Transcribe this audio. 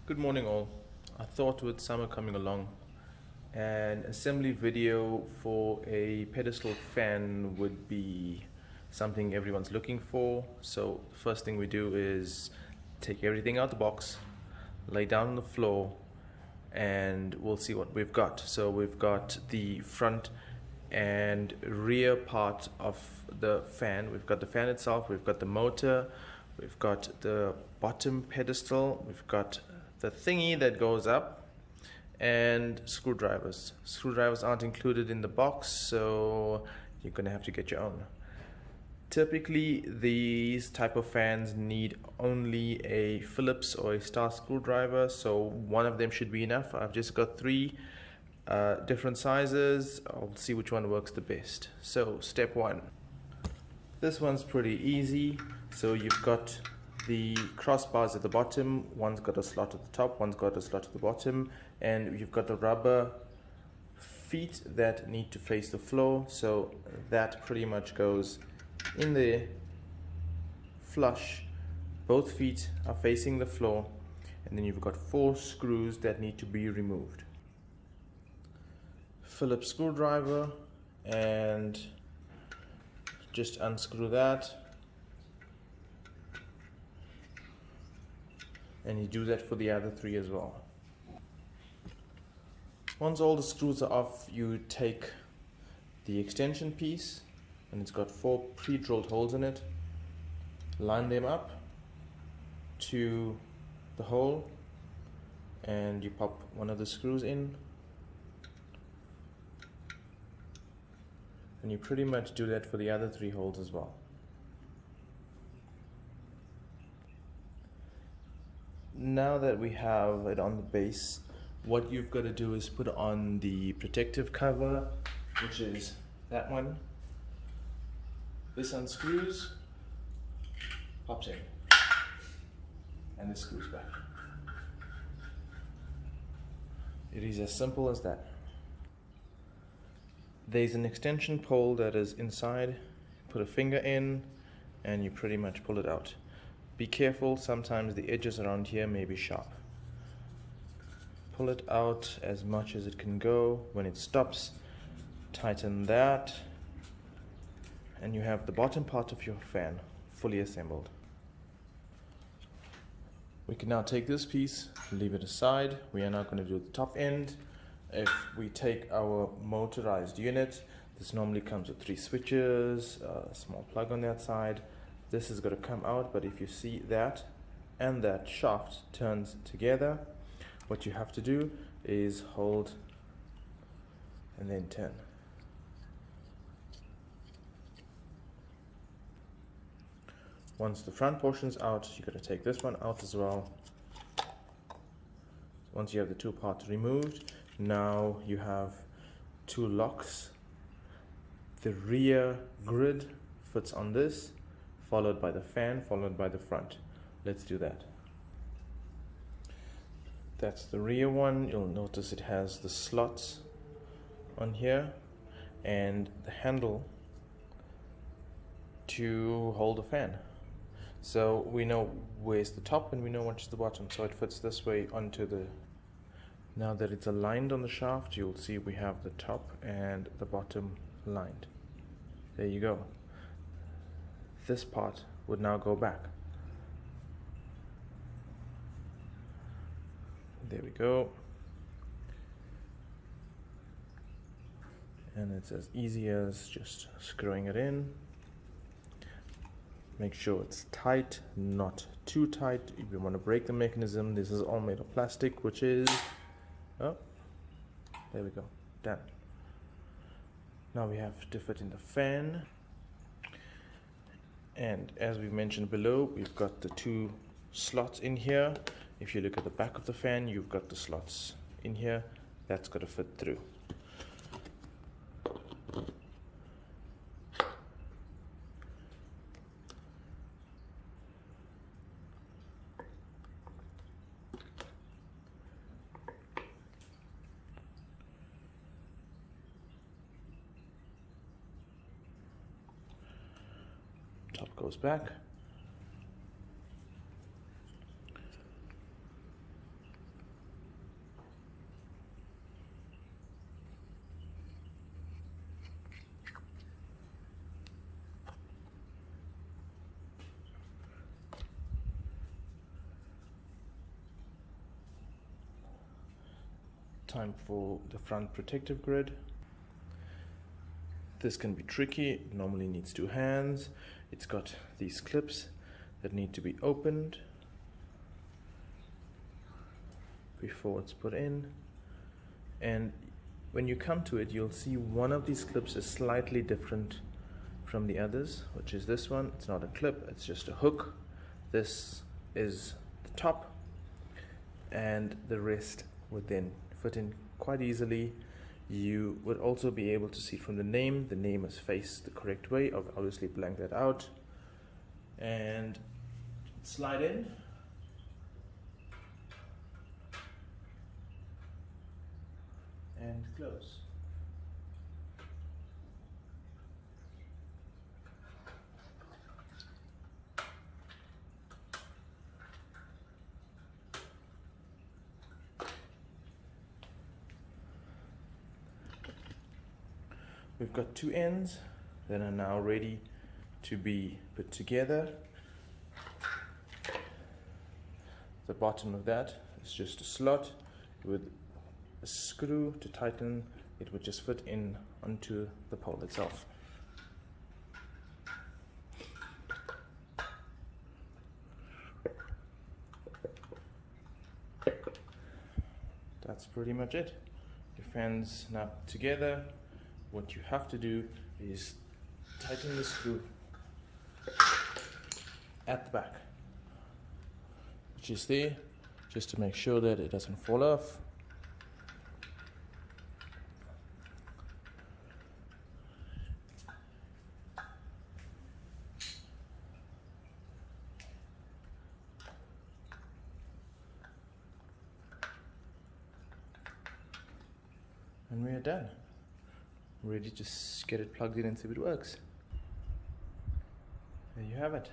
Good morning all. I thought with summer coming along, an assembly video for a pedestal fan would be something everyone's looking for. So the first thing we do is take everything out the box, lay down on the floor, and we'll see what we've got. So we've got the front and rear part of the fan. We've got the fan itself, we've got the motor, we've got the bottom pedestal, we've got the thingy that goes up, and screwdrivers. Screwdrivers aren't included in the box, so you're gonna have to get your own. Typically these type of fans need only a Phillips or a star screwdriver, so one of them should be enough. I've just got three different sizes. I'll see which one works the best. So step one, this one's pretty easy. So you've got the crossbars at the bottom, one's got a slot at the top, one's got a slot at the bottom, and you've got the rubber feet that need to face the floor, so that pretty much goes in there flush. Both feet are facing the floor, and then you've got 4 screws that need to be removed. Phillips screwdriver, and just unscrew that, and you do that for the other 3 as well. Once all the screws are off, you take the extension piece, and it's got 4 pre-drilled holes in it. Line them up to the hole, and you pop one of the screws in, and you pretty much do that for the other 3 holes as well. Now that we have it on the base, what you've got to do is put on the protective cover, which is that one. This unscrews, pops in, and this screws back. It is as simple as that. There's an extension pole that is inside. Put a finger in, and you pretty much pull it out. Be careful, sometimes the edges around here may be sharp. Pull it out as much as it can go. When it stops, tighten that, and you have the bottom part of your fan fully assembled. We can now take this piece, leave it aside. We are now going to do the top end. If we take our motorized unit, this normally comes with 3 switches, a small plug on that side. This is going to come out, but if you see that and that shaft turns together, what you have to do is hold and then turn. Once the front portion's out, you're going to take this one out as well. Once you have the 2 parts removed, now you have 2 locks. The rear grid fits on this, followed by the fan, followed by the front. Let's do that. That's the rear one. You'll notice it has the slots on here and the handle to hold the fan. So we know where's the top and we know where's the bottom, so it fits this way onto the... Now that it's aligned on the shaft, you'll see we have the top and the bottom aligned. There you go. This part would now go back. There we go. And it's as easy as just screwing it in. Make sure it's tight, not too tight. If you want to break the mechanism, this is all made of plastic, which is... Oh, there we go, done. Now we have to fit in the fan. And as we mentioned below, we've got the 2 slots in here. If you look at the back of the fan, you've got the slots in here. That's got to fit through. Top goes back. time for the front protective grid. This can be tricky. It normally needs 2 hands. It's got these clips that need to be opened before it's put in, and when you come to it, you'll see one of these clips is slightly different from the others, which is this one. It's not a clip, it's just a hook. This is the top, and the rest would then fit in quite easily. You would also be able to see from the name is faced the correct way. I've obviously blanked that out, and slide in. And close. We've got 2 ends that are now ready to be put together. The bottom of that is just a slot with a screw to tighten. It would just fit in onto the pole itself. That's pretty much it. Your fan's now together. What you have to do is tighten the screw at the back, which is there, just to make sure that it doesn't fall off. And we are done. Ready to get it plugged in and see if it works. There you have it.